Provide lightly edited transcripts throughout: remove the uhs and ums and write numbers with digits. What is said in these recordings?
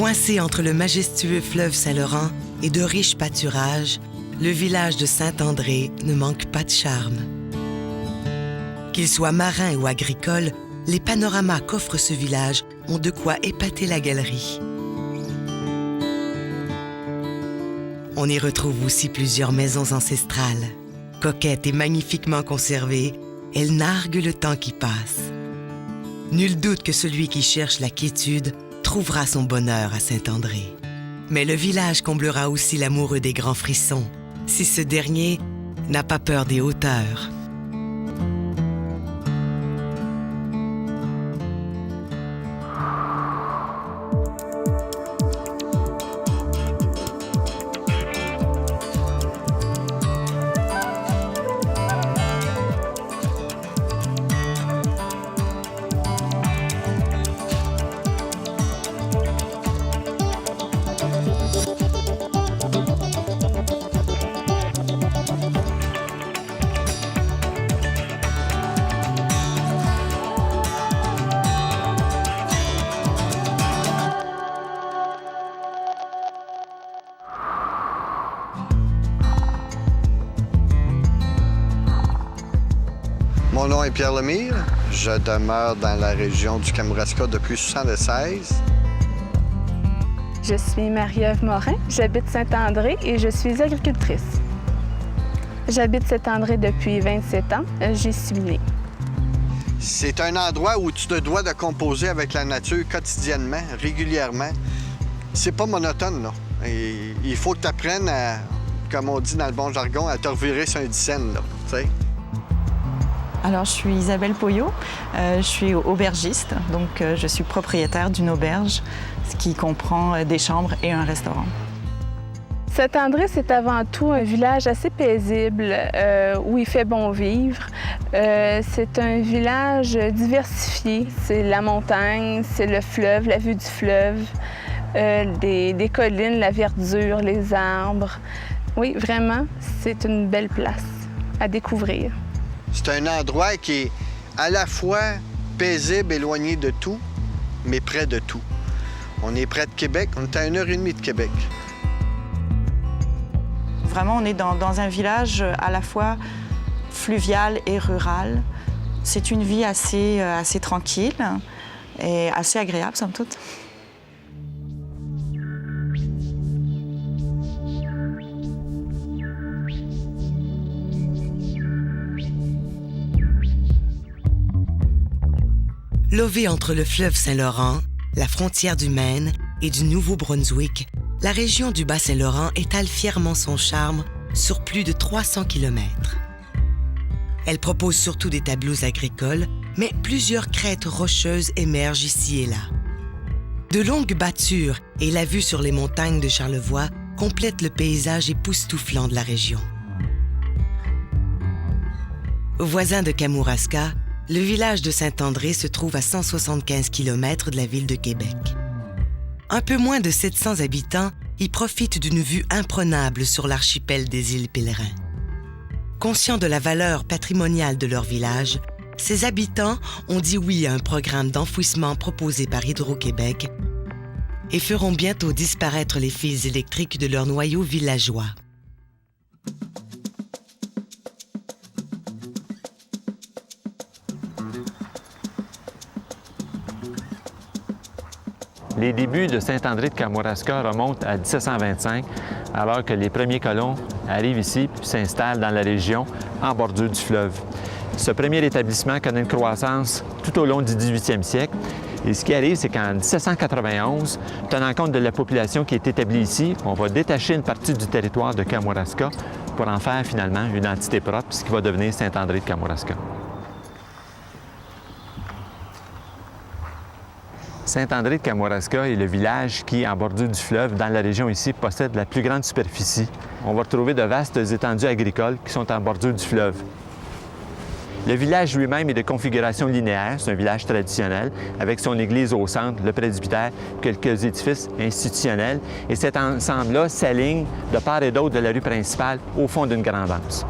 Coincé entre le majestueux fleuve Saint-Laurent et de riches pâturages, le village de Saint-André ne manque pas de charme. Qu'il soit marin ou agricole, les panoramas qu'offre ce village ont de quoi épater la galerie. On y retrouve aussi plusieurs maisons ancestrales. Coquettes et magnifiquement conservées, elles narguent le temps qui passe. Nul doute que celui qui cherche la quiétude trouvera son bonheur à Saint-André. Mais le village comblera aussi l'amoureux des grands frissons, si ce dernier n'a pas peur des hauteurs. Mon nom est Pierre Lemire. Je demeure dans la région du Kamouraska depuis 1976. Je suis Marie-Ève Morin. J'habite Saint-André et je suis agricultrice. J'habite Saint-André depuis 27 ans. J'y suis née. C'est un endroit où tu te dois de composer avec la nature quotidiennement, régulièrement. C'est pas monotone, là. Et il faut que tu apprennes à, comme on dit dans le bon jargon, à te revirer sur un dixaine, là, tu sais. Alors, je suis Isabelle Poyot, je suis aubergiste, donc je suis propriétaire d'une auberge, ce qui comprend des chambres et un restaurant. Saint-André, c'est avant tout un village assez paisible où il fait bon vivre. C'est un village diversifié. C'est la montagne, c'est le fleuve, la vue du fleuve, des collines, la verdure, les arbres. Oui, vraiment, c'est une belle place à découvrir. C'est un endroit qui est à la fois paisible, éloigné de tout, mais près de tout. On est près de Québec, on est à 1h30 de Québec. Vraiment, on est dans un village à la fois fluvial et rural. C'est une vie assez tranquille et assez agréable, somme toute. Lové entre le fleuve Saint-Laurent, la frontière du Maine et du Nouveau-Brunswick, la région du Bas-Saint-Laurent étale fièrement son charme sur plus de 300 km. Elle propose surtout des tableaux agricoles, mais plusieurs crêtes rocheuses émergent ici et là. De longues battures et la vue sur les montagnes de Charlevoix complètent le paysage époustouflant de la région. Voisin de Kamouraska, le village de Saint-André se trouve à 175 km de la ville de Québec. Un peu moins de 700 habitants y profitent d'une vue imprenable sur l'archipel des îles Pèlerins. Conscients de la valeur patrimoniale de leur village, ses habitants ont dit oui à un programme d'enfouissement proposé par Hydro-Québec et feront bientôt disparaître les fils électriques de leur noyau villageois. Les débuts de Saint-André de Kamouraska remontent à 1725, alors que les premiers colons arrivent ici puis s'installent dans la région en bordure du fleuve. Ce premier établissement connaît une croissance tout au long du 18e siècle. Et ce qui arrive, c'est qu'en 1791, tenant compte de la population qui est établie ici, on va détacher une partie du territoire de Kamouraska pour en faire finalement une entité propre, ce qui va devenir Saint-André de Kamouraska. Saint-André de Kamouraska est le village qui, en bordure du fleuve, dans la région ici, possède la plus grande superficie. On va retrouver de vastes étendues agricoles qui sont en bordure du fleuve. Le village lui-même est de configuration linéaire, c'est un village traditionnel, avec son église au centre, le presbytère, quelques édifices institutionnels. Et cet ensemble-là s'aligne de part et d'autre de la rue principale au fond d'une grande anse.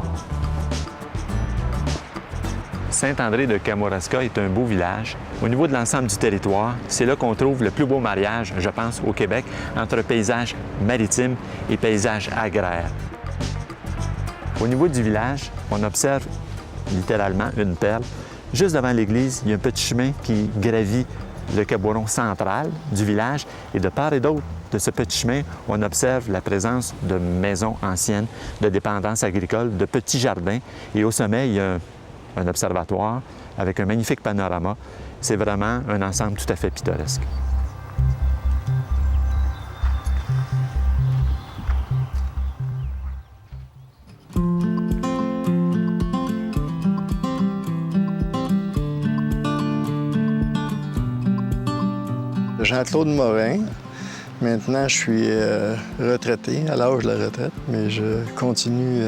Saint-André de Kamouraska est un beau village Au niveau de l'ensemble du territoire, c'est là qu'on trouve le plus beau mariage, je pense, au Québec, entre paysage maritime et paysage agraire. Au niveau du village, on observe littéralement une perle. Juste devant l'église, il y a un petit chemin qui gravit le caboiron central du village et de part et d'autre de ce petit chemin, on observe la présence de maisons anciennes, de dépendances agricoles, de petits jardins et au sommet, il y a un observatoire avec un magnifique panorama. C'est vraiment un ensemble tout à fait pittoresque. Jean-Claude Morin. Maintenant, je suis retraité, à l'âge de la retraite, mais je continue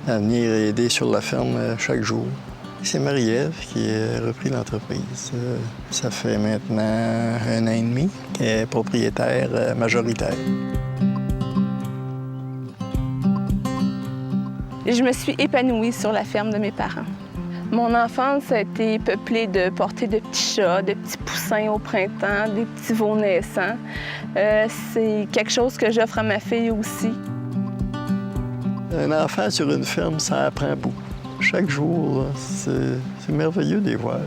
à venir aider sur la ferme chaque jour. C'est Marie-Ève qui a repris l'entreprise. Ça fait maintenant 1 an et demi qu'elle est propriétaire majoritaire. Je me suis épanouie sur la ferme de mes parents. Mon enfance a été peuplée de portées de petits chats, de petits poussins au printemps, des petits veaux naissants. C'est quelque chose que j'offre à ma fille aussi. Un enfant sur une ferme, ça apprend beaucoup. Chaque jour, c'est merveilleux de les voir.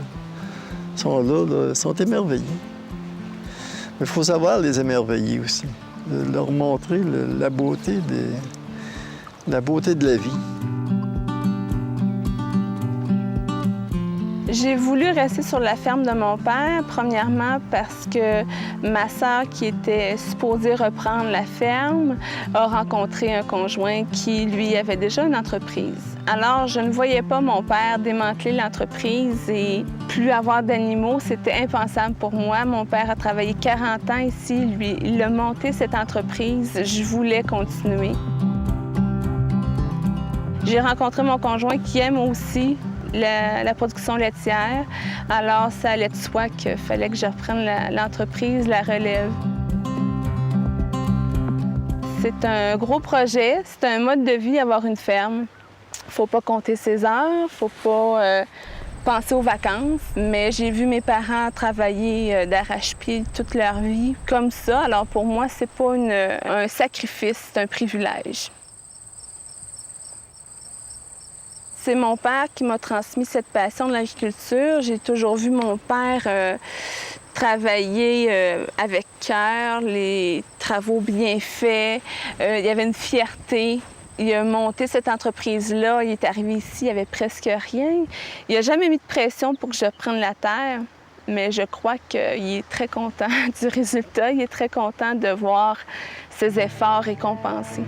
Ils sont là, ils sont émerveillés. Mais il faut savoir les émerveiller aussi, leur montrer la beauté de la vie. J'ai voulu rester sur la ferme de mon père, premièrement parce que ma sœur, qui était supposée reprendre la ferme, a rencontré un conjoint qui, lui, avait déjà une entreprise. Alors, je ne voyais pas mon père démanteler l'entreprise et plus avoir d'animaux, c'était impensable pour moi. Mon père a travaillé 40 ans ici, lui, il a monté cette entreprise. Je voulais continuer. J'ai rencontré mon conjoint qui aime aussi la production laitière. Alors, ça allait de soi qu'il fallait que je reprenne l'entreprise, la relève. C'est un gros projet, c'est un mode de vie, avoir une ferme. Faut pas compter ses heures, faut pas penser aux vacances, mais j'ai vu mes parents travailler d'arrache-pied toute leur vie comme ça. Alors, pour moi, c'est pas un sacrifice, c'est un privilège. C'est mon père qui m'a transmis cette passion de l'agriculture. J'ai toujours vu mon père travailler avec cœur, les travaux bien faits. Il y avait une fierté. Il a monté cette entreprise-là. Il est arrivé ici, il n'y avait presque rien. Il n'a jamais mis de pression pour que je prenne la terre, mais je crois qu'il est très content du résultat. Il est très content de voir ses efforts récompensés.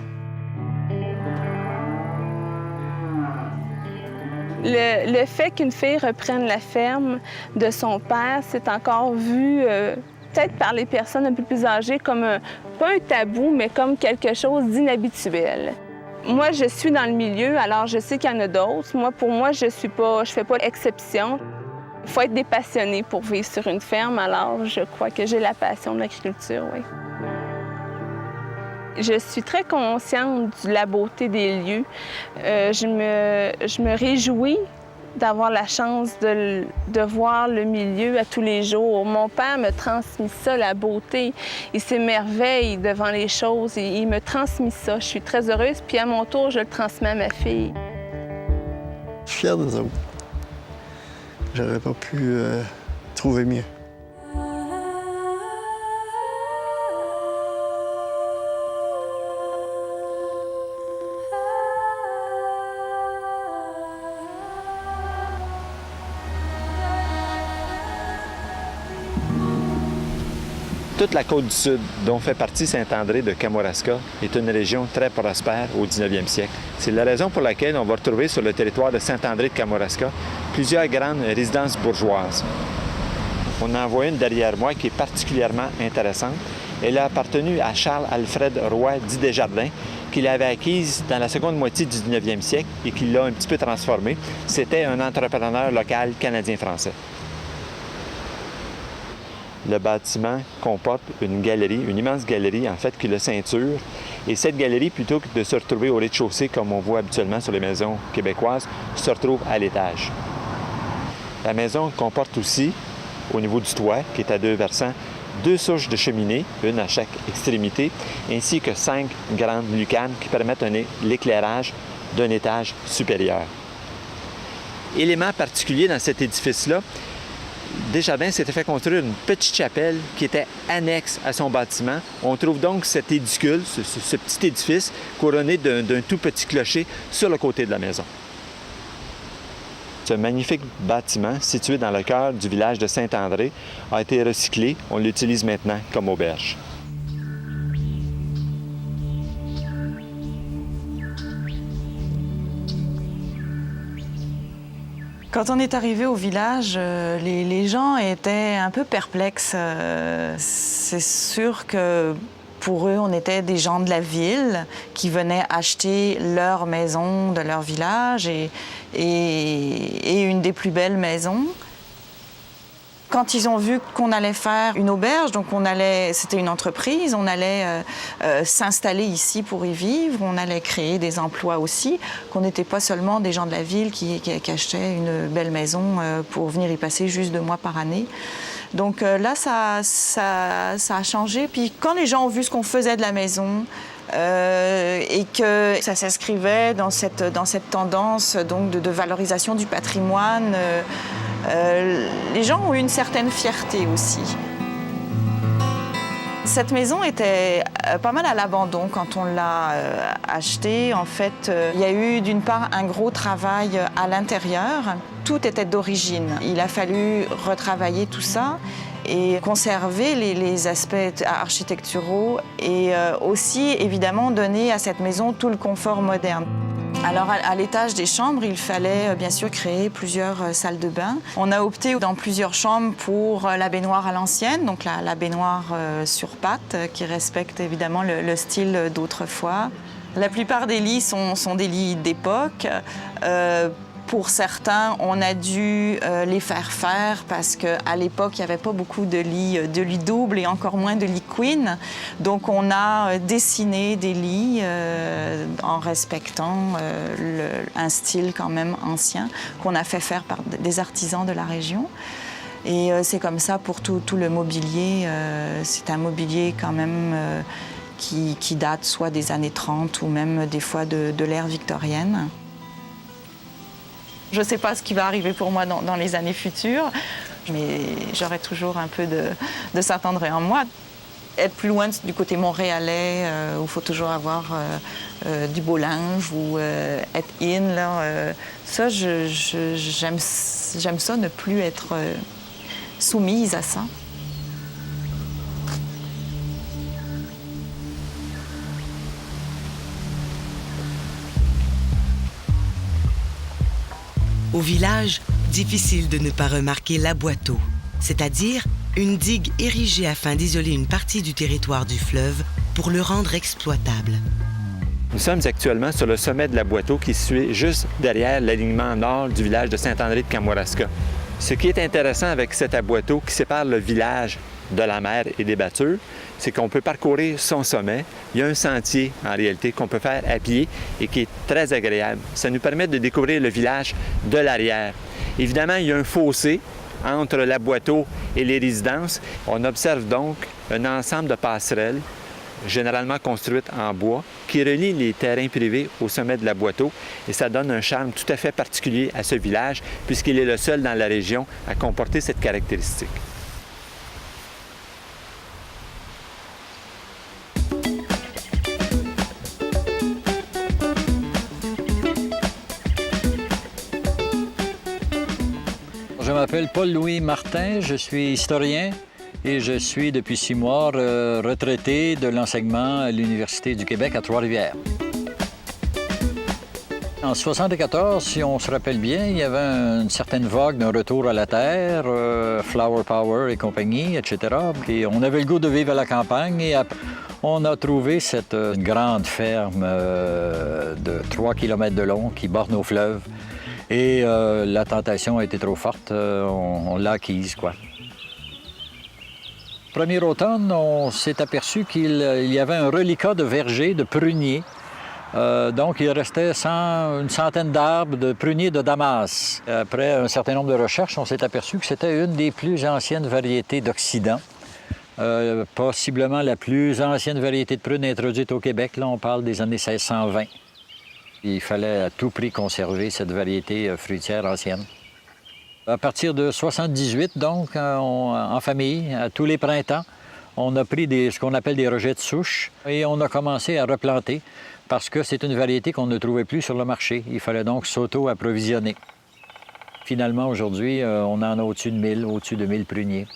Le fait qu'une fille reprenne la ferme de son père, c'est encore vu, peut-être par les personnes un peu plus âgées, comme pas un tabou, mais comme quelque chose d'inhabituel. Moi, je suis dans le milieu, alors je sais qu'il y en a d'autres. Pour moi, je fais pas exception. Il faut être des passionnés pour vivre sur une ferme, alors je crois que j'ai la passion de l'agriculture, oui. Je suis très consciente de la beauté des lieux. Je me réjouis d'avoir la chance de voir le milieu à tous les jours. Mon père me transmet ça, la beauté. Il s'émerveille devant les choses et il me transmet ça. Je suis très heureuse, puis à mon tour, je le transmets à ma fille. Je suis fier d'eux autres. J'aurais pas pu trouver mieux. Toute la côte du Sud, dont fait partie Saint-André de Kamouraska, est une région très prospère au 19e siècle. C'est la raison pour laquelle on va retrouver sur le territoire de Saint-André de Kamouraska plusieurs grandes résidences bourgeoises. On en voit une derrière moi qui est particulièrement intéressante. Elle a appartenu à Charles-Alfred Roy dit Desjardins, qui l'avait acquise dans la seconde moitié du 19e siècle et qui l'a un petit peu transformée. C'était un entrepreneur local canadien-français. Le bâtiment comporte une galerie, une immense galerie, en fait, qui le ceinture. Et cette galerie, plutôt que de se retrouver au rez-de-chaussée, comme on voit habituellement sur les maisons québécoises, se retrouve à l'étage. La maison comporte aussi au niveau du toit, qui est à 2 versants, 2 souches de cheminée, une à chaque extrémité, ainsi que 5 grandes lucarnes qui permettent l'éclairage d'un étage supérieur. Élément particulier dans cet édifice-là, Desjardins s'était fait construire une petite chapelle qui était annexe à son bâtiment. On trouve donc cet édicule, ce petit édifice, couronné d'un tout petit clocher sur le côté de la maison. Ce magnifique bâtiment, situé dans le cœur du village de Saint-André, a été recyclé. On l'utilise maintenant comme auberge. Quand on est arrivé au village, les gens étaient un peu perplexes. C'est sûr que pour eux, on était des gens de la ville qui venaient acheter leur maison de leur village et une des plus belles maisons. Quand ils ont vu qu'on allait faire une auberge, donc c'était une entreprise, on allait s'installer ici pour y vivre, on allait créer des emplois aussi, qu'on n'était pas seulement des gens de la ville qui achetaient une belle maison pour venir y passer juste 2 mois par année. Donc là, ça a changé. Puis quand les gens ont vu ce qu'on faisait de la maison, et que ça s'inscrivait dans cette tendance donc, de valorisation du patrimoine, les gens ont eu une certaine fierté aussi. Cette maison était pas mal à l'abandon quand on l'a achetée. En fait, il y a eu d'une part un gros travail à l'intérieur. Tout était d'origine. Il a fallu retravailler tout ça et conserver les aspects architecturaux et aussi, évidemment, donner à cette maison tout le confort moderne. Alors, à l'étage des chambres, il fallait bien sûr créer plusieurs salles de bain. On a opté dans plusieurs chambres pour la baignoire à l'ancienne, donc la baignoire sur pattes, qui respecte évidemment le style d'autrefois. La plupart des lits sont des lits d'époque. Pour certains, on a dû les faire parce qu'à l'époque, il n'y avait pas beaucoup de lits doubles et encore moins de lits queen. Donc, on a dessiné des lits en respectant un style quand même ancien qu'on a fait faire par des artisans de la région. Et c'est comme ça pour tout le mobilier. C'est un mobilier quand même qui date soit des années 30 ou même des fois de l'ère victorienne. Je ne sais pas ce qui va arriver pour moi dans les années futures, mais j'aurai toujours un peu de Saint-André en moi. Être plus loin du côté montréalais, où il faut toujours avoir du beau linge ou être in, là, ça, j'aime ça, ne plus être soumise à ça. Au village, difficile de ne pas remarquer la Boiteau, c'est-à-dire une digue érigée afin d'isoler une partie du territoire du fleuve pour le rendre exploitable. Nous sommes actuellement sur le sommet de la Boiteau qui est situé juste derrière l'alignement nord du village de Saint-André de Kamouraska. Ce qui est intéressant avec cet aboiteau qui sépare le village de la mer et des battures, c'est qu'on peut parcourir son sommet. Il y a un sentier, en réalité, qu'on peut faire à pied et qui est très agréable. Ça nous permet de découvrir le village de l'arrière. Évidemment, il y a un fossé entre la Boiteau et les résidences. On observe donc un ensemble de passerelles, généralement construites en bois, qui relient les terrains privés au sommet de la Boiteau. Et ça donne un charme tout à fait particulier à ce village, puisqu'il est le seul dans la région à comporter cette caractéristique. Je m'appelle Paul-Louis Martin, je suis historien et je suis depuis 6 mois retraité de l'enseignement à l'Université du Québec à Trois-Rivières. En 1974, si on se rappelle bien, il y avait une certaine vague d'un retour à la terre, Flower Power et compagnie, etc. Et on avait le goût de vivre à la campagne et on a trouvé cette grande ferme de 3 km de long qui borde nos fleuves. Et la tentation a été trop forte, on l'a acquise, quoi. Premier automne, on s'est aperçu qu'il y avait un reliquat de verger, de pruniers, Donc, il restait une centaine d'arbres de pruniers de Damas. Après un certain nombre de recherches, on s'est aperçu que c'était une des plus anciennes variétés d'Occident. Possiblement la plus ancienne variété de prune introduite au Québec. Là, on parle des années 1620. Il fallait à tout prix conserver cette variété fruitière ancienne. À partir de 78, donc, en famille, à tous les printemps, on a pris ce qu'on appelle des rejets de souche et on a commencé à replanter parce que c'est une variété qu'on ne trouvait plus sur le marché. Il fallait donc s'auto-approvisionner. Finalement, aujourd'hui, on en a au-dessus de 1000 pruniers.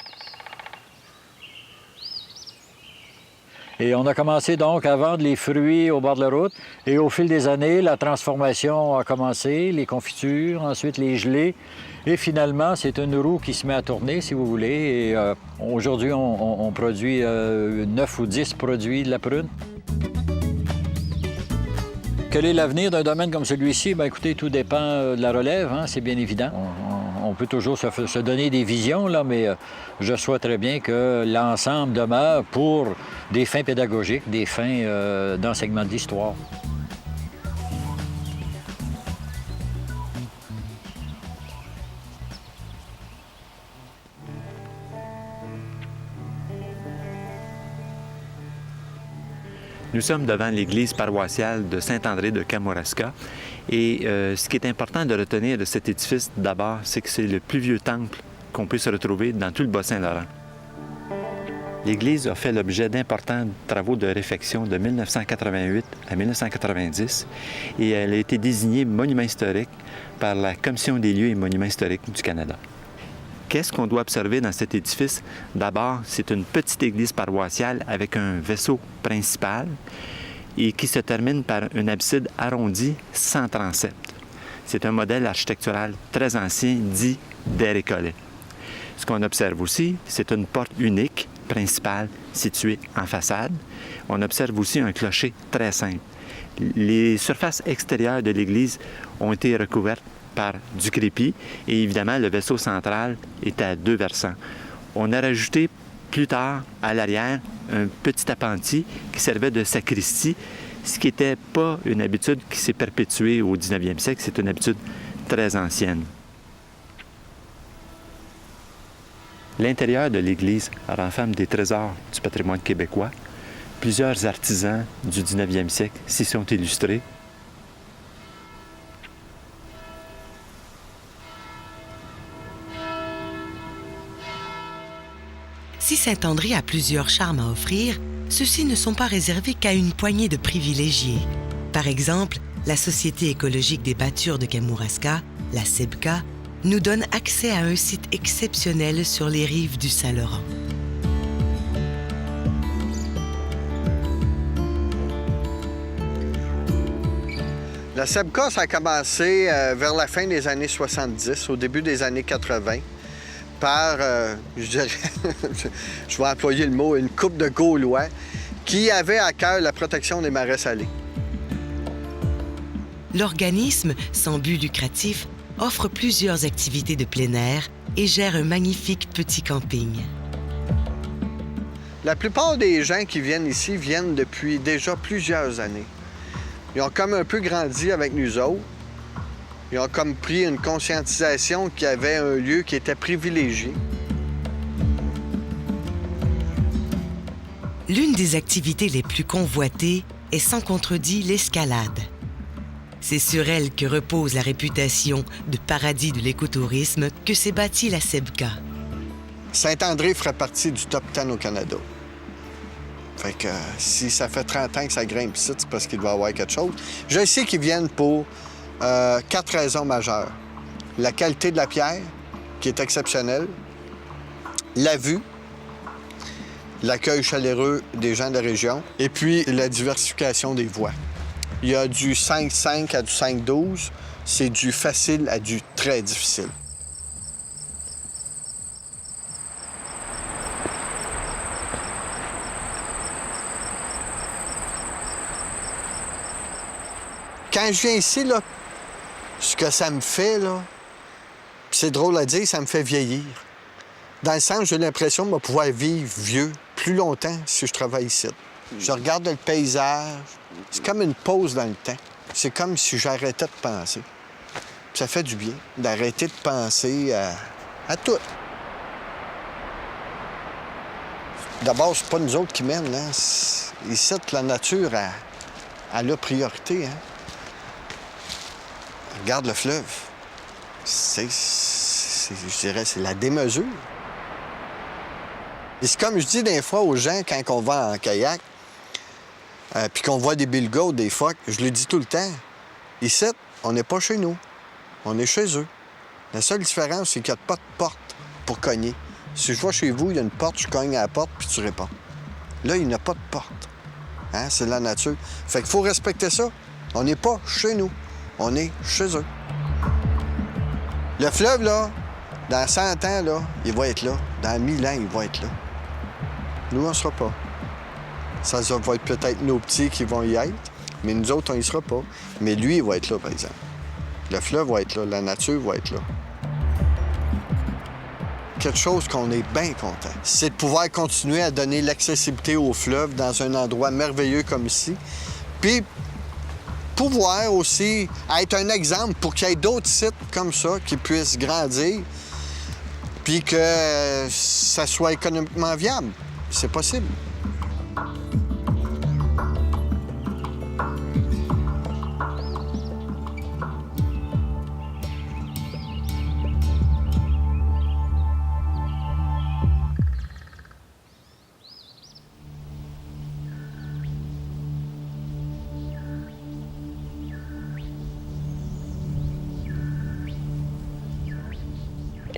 Et on a commencé donc à vendre les fruits au bord de la route. Et au fil des années, la transformation a commencé, les confitures, ensuite les gelées. Et finalement, c'est une roue qui se met à tourner, si vous voulez. Et aujourd'hui, on produit 9 ou 10 produits de la prune. Quel est l'avenir d'un domaine comme celui-ci? Bien, écoutez, tout dépend de la relève, hein, c'est bien évident. On peut toujours se donner des visions, là, mais je souhaiterais bien que l'ensemble demeure pour des fins pédagogiques, des fins d'enseignement de l'histoire. Nous sommes devant l'église paroissiale de Saint-André de Kamouraska. Et ce qui est important de retenir de cet édifice, d'abord, c'est que c'est le plus vieux temple qu'on peut se retrouver dans tout le Bas-Saint-Laurent. L'église a fait l'objet d'importants travaux de réfection de 1988 à 1990 et elle a été désignée monument historique par la Commission des lieux et monuments historiques du Canada. Qu'est-ce qu'on doit observer dans cet édifice? D'abord, c'est une petite église paroissiale avec un vaisseau principal et qui se termine par une abside arrondie sans transept. C'est un modèle architectural très ancien, dit des Récollets. Ce qu'on observe aussi, c'est une porte unique, principale, située en façade. On observe aussi un clocher très simple. Les surfaces extérieures de l'église ont été recouvertes par du crépi et évidemment, le vaisseau central est à 2 versants. On a rajouté plus tard, à l'arrière, un petit appentis qui servait de sacristie, ce qui n'était pas une habitude qui s'est perpétuée au 19e siècle, c'est une habitude très ancienne. L'intérieur de l'église renferme des trésors du patrimoine québécois. Plusieurs artisans du 19e siècle s'y sont illustrés. Si Saint-André a plusieurs charmes à offrir, ceux-ci ne sont pas réservés qu'à une poignée de privilégiés. Par exemple, la Société écologique des bâtures de Kamouraska, la SEBCA, nous donne accès à un site exceptionnel sur les rives du Saint-Laurent. La SEBCA, ça a commencé vers la fin des années 70, au début des années 80. Par, je dirais, je vais employer le mot, une couple de Gaulois qui avaient à cœur la protection des marais salés. L'organisme, sans but lucratif, offre plusieurs activités de plein air et gère un magnifique petit camping. La plupart des gens qui viennent ici viennent depuis déjà plusieurs années. Ils ont comme un peu grandi avec nous autres. Ils ont comme pris une conscientisation qu'il y avait un lieu qui était privilégié. L'une des activités les plus convoitées est sans contredit l'escalade. C'est sur elle que repose la réputation de paradis de l'écotourisme que s'est bâtie la SEBCA. Saint-André ferait partie du top 10 au Canada. Fait que si ça fait 30 ans que ça grimpe ici, c'est parce qu'il doit y avoir quelque chose. Je sais qu'ils viennent pour 4 raisons majeures. La qualité de la pierre, qui est exceptionnelle, la vue, l'accueil chaleureux des gens de la région, et puis la diversification des voies. Il y a du 5-5 à du 5-12, c'est du facile à du très difficile. Quand je viens ici, là, ce que ça me fait, là, c'est drôle à dire, ça me fait vieillir. Dans le sens, j'ai l'impression de pouvoir vivre vieux plus longtemps si je travaille ici. Je regarde le paysage. C'est comme une pause dans le temps. C'est comme si j'arrêtais de penser. Ça fait du bien d'arrêter de penser à tout. D'abord, c'est pas nous autres qui mènent. Hein? Ici, la nature a la priorité. Hein? Regarde le fleuve. Je dirais, c'est la démesure. Et c'est comme je dis des fois aux gens quand on va en kayak, puis qu'on voit des bilgots, des phoques, je le dis tout le temps. Ici, on n'est pas chez nous. On est chez eux. La seule différence, c'est qu'il n'y a pas de porte pour cogner. Si je vois chez vous, il y a une porte, je cogne à la porte, puis tu réponds. Là, il n'y a pas de porte. Hein? C'est la nature. Fait qu'il faut respecter ça. On n'est pas chez nous. On est chez eux. Le fleuve, là, dans 100 ans, là, il va être là. Dans 1000 ans, il va être là. Nous, on ne sera pas. Ça va être peut-être nos petits qui vont y être, mais nous autres, on n'y sera pas. Mais lui, il va être là, par exemple. Le fleuve va être là, la nature va être là. Quelque chose qu'on est bien content, c'est de pouvoir continuer à donner l'accessibilité au fleuve dans un endroit merveilleux comme ici, puis pouvoir aussi être un exemple pour qu'il y ait d'autres sites comme ça qui puissent grandir, puis que ça soit économiquement viable. C'est possible.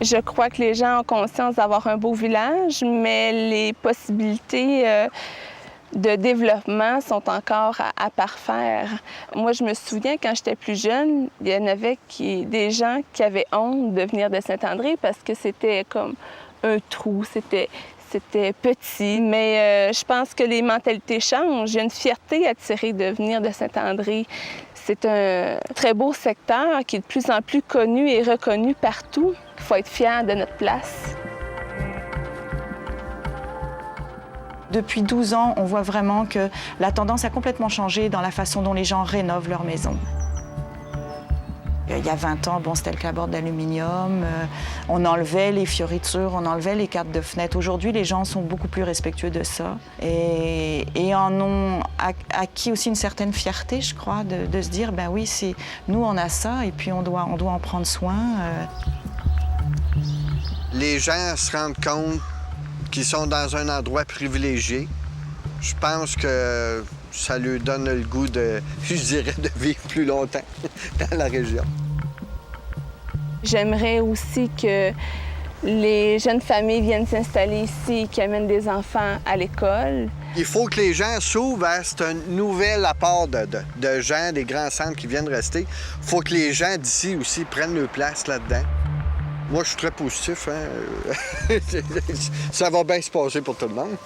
Je crois que les gens ont conscience d'avoir un beau village, mais les possibilités de développement sont encore à parfaire. Moi, je me souviens, quand j'étais plus jeune, il y en avait des gens qui avaient honte de venir de Saint-André parce que c'était comme un trou, c'était petit. Mais je pense que les mentalités changent. Il y a une fierté à tirer de venir de Saint-André. C'est un très beau secteur qui est de plus en plus connu et reconnu partout. Il faut être fier de notre place. Depuis 12 ans, on voit vraiment que la tendance a complètement changé dans la façon dont les gens rénovent leur maison. Il y a 20 ans, c'était le clapboard d'aluminium, on enlevait les fioritures, on enlevait les cartes de fenêtre. Aujourd'hui, les gens sont beaucoup plus respectueux de ça et en ont acquis aussi une certaine fierté, je crois, de se dire, ben oui, nous, on a ça et puis on doit en prendre soin. Les gens se rendent compte qu'ils sont dans un endroit privilégié. Je pense que ça leur donne le goût de vivre plus longtemps dans la région. J'aimerais aussi que les jeunes familles viennent s'installer ici, qui amènent des enfants à l'école. Il faut que les gens s'ouvrent à ce nouvel apport de gens, des grands centres qui viennent rester. Il faut que les gens d'ici aussi prennent leur place là-dedans. Moi, je suis très positif. Hein? Ça va bien se passer pour tout le monde.